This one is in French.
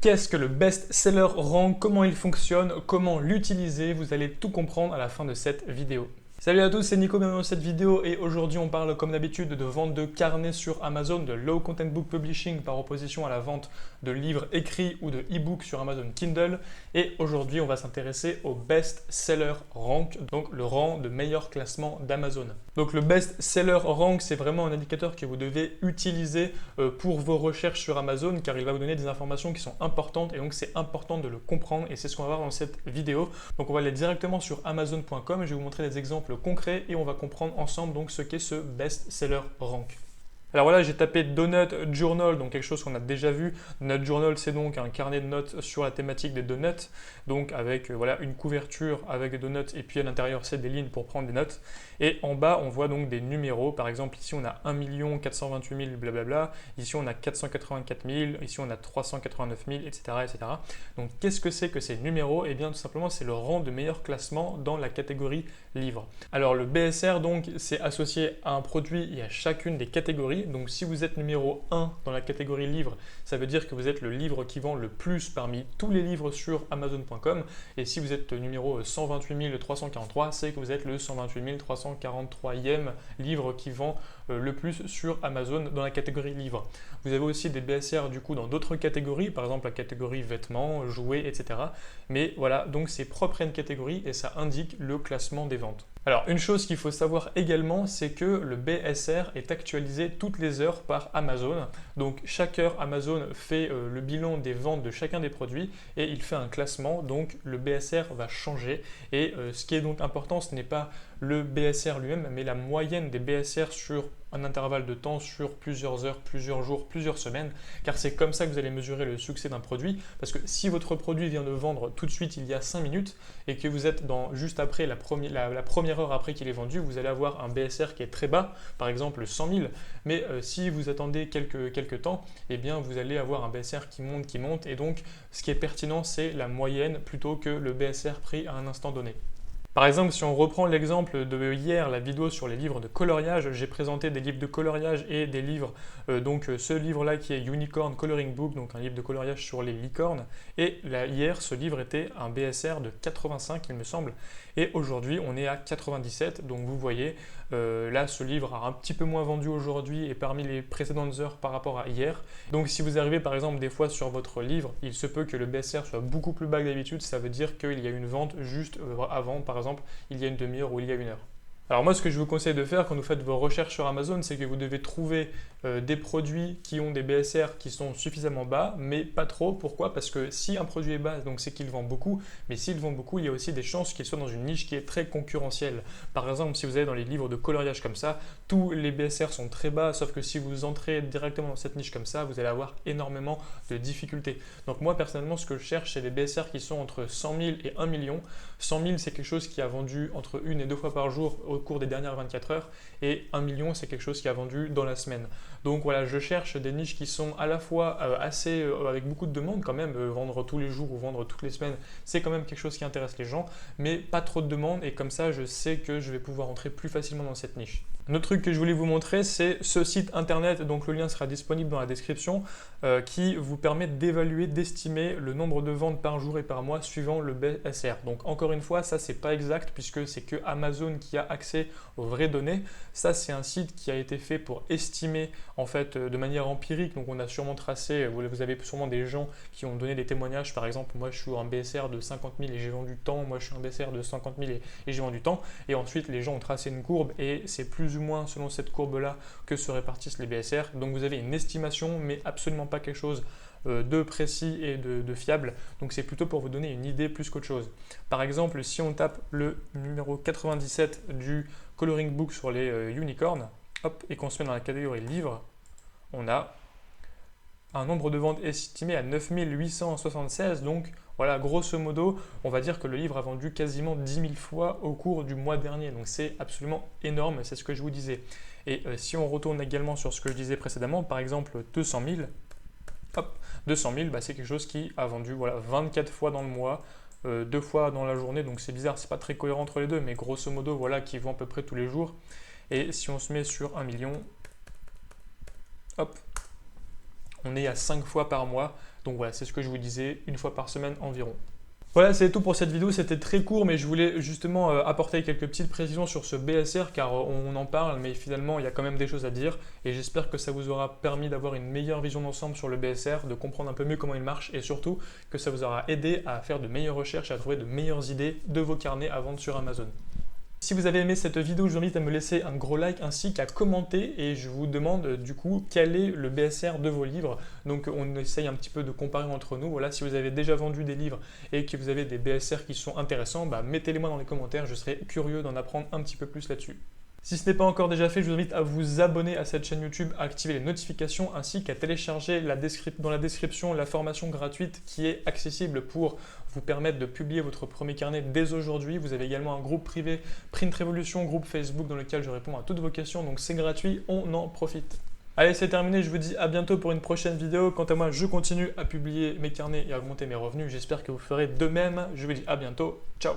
Qu'est-ce que le best-seller rank? Comment il fonctionne? Comment l'utiliser? Vous allez tout comprendre à la fin de cette vidéo. Salut à tous, c'est Nico, bienvenue dans cette vidéo et aujourd'hui on parle comme d'habitude de vente de carnets sur Amazon, de low content book publishing par opposition à la vente de livres écrits ou de e-books sur Amazon Kindle et aujourd'hui on va s'intéresser au best-seller rank, donc le rang de meilleur classement d'Amazon. Donc le best-seller rank c'est vraiment un indicateur que vous devez utiliser pour vos recherches sur Amazon car il va vous donner des informations qui sont importantes et donc c'est important de le comprendre et c'est ce qu'on va voir dans cette vidéo. Donc on va aller directement sur Amazon.com et je vais vous montrer des exemples concret et on va comprendre ensemble donc ce qu'est ce best-seller rank. Alors voilà, j'ai tapé Donut Journal, donc quelque chose qu'on a déjà vu. Donut Journal, c'est donc un carnet de notes sur la thématique des donuts, donc avec voilà une couverture avec des donuts et puis à l'intérieur c'est des lignes pour prendre des notes. Et en bas, on voit donc des numéros. Par exemple, ici on a 1 428 000 blablabla, ici on a 484 000, ici on a 389 000, etc., etc. Donc qu'est-ce que c'est que ces numéros? Eh bien tout simplement c'est le rang de meilleur classement dans la catégorie livre. Alors le BSR donc c'est associé à un produit et à chacune des catégories. Donc si vous êtes numéro 1 dans la catégorie livre, ça veut dire que vous êtes le livre qui vend le plus parmi tous les livres sur Amazon.com. Et si vous êtes numéro 128 343, c'est que vous êtes le 128 343e livre qui vend le plus sur Amazon dans la catégorie livre. Vous avez aussi des BSR du coup dans d'autres catégories, par exemple la catégorie vêtements, jouets, etc. Mais voilà, donc c'est propre à une catégorie et ça indique le classement des ventes. Alors une chose qu'il faut savoir également, c'est que le BSR est actualisé toutes les heures par Amazon. Donc chaque heure, Amazon fait le bilan des ventes de chacun des produits et il fait un classement. Donc le BSR va changer. Et ce qui est donc important, ce n'est pas le BSR lui-même, mais la moyenne des BSR sur un intervalle de temps, sur plusieurs heures, plusieurs jours, plusieurs semaines, car c'est comme ça que vous allez mesurer le succès d'un produit, parce que si votre produit vient de vendre tout de suite il y a 5 minutes, et que vous êtes juste après la première heure après qu'il est vendu, vous allez avoir un BSR qui est très bas, par exemple 100 000, mais si vous attendez quelques temps, eh bien vous allez avoir un BSR qui monte, et donc ce qui est pertinent c'est la moyenne plutôt que le BSR pris à un instant donné. Par exemple, si on reprend l'exemple de hier, la vidéo sur les livres de coloriage, j'ai présenté des livres de coloriage et des livres, donc ce livre-là qui est Unicorn Coloring Book, donc un livre de coloriage sur les licornes, et là, hier, ce livre était un BSR de 85, il me semble, et aujourd'hui, on est à 97, donc vous voyez, là, ce livre a un petit peu moins vendu aujourd'hui et parmi les précédentes heures par rapport à hier. Donc si vous arrivez par exemple des fois sur votre livre, il se peut que le BSR soit beaucoup plus bas que d'habitude, ça veut dire qu'il y a une vente juste avant, par exemple, il y a une demi-heure ou il y a une heure. Alors moi, ce que je vous conseille de faire quand vous faites vos recherches sur Amazon, c'est que vous devez trouver des produits qui ont des BSR qui sont suffisamment bas, mais pas trop. Pourquoi? Parce que si un produit est bas, donc c'est qu'il vend beaucoup, mais s'il vend beaucoup, il y a aussi des chances qu'il soit dans une niche qui est très concurrentielle. Par exemple, si vous allez dans les livres de coloriage comme ça, tous les BSR sont très bas, sauf que si vous entrez directement dans cette niche comme ça, vous allez avoir énormément de difficultés. Donc moi, personnellement, ce que je cherche, c'est des BSR qui sont entre 100 000 et 1 million. 100 000, c'est quelque chose qui a vendu entre 1 et 2 fois par jour au cours des dernières 24 heures et 1 million, c'est quelque chose qui a vendu dans la semaine. Donc voilà, je cherche des niches qui sont à la fois avec beaucoup de demandes quand même, vendre tous les jours ou vendre toutes les semaines, c'est quand même quelque chose qui intéresse les gens, mais pas trop de demandes et comme ça je sais que je vais pouvoir entrer plus facilement dans cette niche. Un autre truc que je voulais vous montrer, c'est ce site internet, donc le lien sera disponible dans la description, qui vous permet d'évaluer, d'estimer le nombre de ventes par jour et par mois suivant le BSR. Donc encore une fois, ça c'est pas exact puisque c'est que Amazon qui a accès aux vraies données. Ça c'est un site qui a été fait pour estimer en fait de manière empirique. Donc on a sûrement tracé, vous avez sûrement des gens qui ont donné des témoignages. Par exemple, moi je suis un BSR de 50 000 et j'ai vendu tant. Moi je suis un BSR de 50 000 et j'ai vendu tant. Et ensuite les gens ont tracé une courbe et c'est plus ou moins selon cette courbe-là que se répartissent les BSR. Donc vous avez une estimation, mais absolument pas quelque chose de précis et de fiable. Donc c'est plutôt pour vous donner une idée plus qu'autre chose. Par exemple, si on tape le numéro 97 du coloring book sur les unicorns, hop, et qu'on se met dans la catégorie livre, on a un nombre de ventes estimé à 9 876. Donc voilà, grosso modo, on va dire que le livre a vendu quasiment 10 000 fois au cours du mois dernier. Donc c'est absolument énorme, c'est ce que je vous disais. Et si on retourne également sur ce que je disais précédemment, par exemple 200 000, hop, 200 000, c'est quelque chose qui a vendu voilà, 24 fois dans le mois, 2 fois dans la journée. Donc c'est bizarre, c'est pas très cohérent entre les deux, mais grosso modo, voilà, qui vend à peu près tous les jours. Et si on se met sur 1 million, hop, On est à 5 fois par mois. Donc voilà, c'est ce que je vous disais, une fois par semaine environ. Voilà, c'est tout pour cette vidéo, c'était très court, mais je voulais justement apporter quelques petites précisions sur ce BSR, car on en parle, mais finalement, il y a quand même des choses à dire, et j'espère que ça vous aura permis d'avoir une meilleure vision d'ensemble sur le BSR, de comprendre un peu mieux comment il marche, et surtout que ça vous aura aidé à faire de meilleures recherches et à trouver de meilleures idées de vos carnets à vendre sur Amazon. Si vous avez aimé cette vidéo, je vous invite à me laisser un gros like ainsi qu'à commenter et je vous demande du coup quel est le BSR de vos livres. Donc on essaye un petit peu de comparer entre nous. Voilà, si vous avez déjà vendu des livres et que vous avez des BSR qui sont intéressants, mettez-les moi dans les commentaires, je serais curieux d'en apprendre un petit peu plus là-dessus. Si ce n'est pas encore déjà fait, je vous invite à vous abonner à cette chaîne YouTube, à activer les notifications ainsi qu'à télécharger dans la description la formation gratuite qui est accessible pour vous permettre de publier votre premier carnet dès aujourd'hui. Vous avez également un groupe privé Print Révolution, groupe Facebook dans lequel je réponds à toutes vos questions, donc c'est gratuit, on en profite. Allez, c'est terminé, je vous dis à bientôt pour une prochaine vidéo. Quant à moi, je continue à publier mes carnets et à augmenter mes revenus. J'espère que vous ferez de même. Je vous dis à bientôt. Ciao!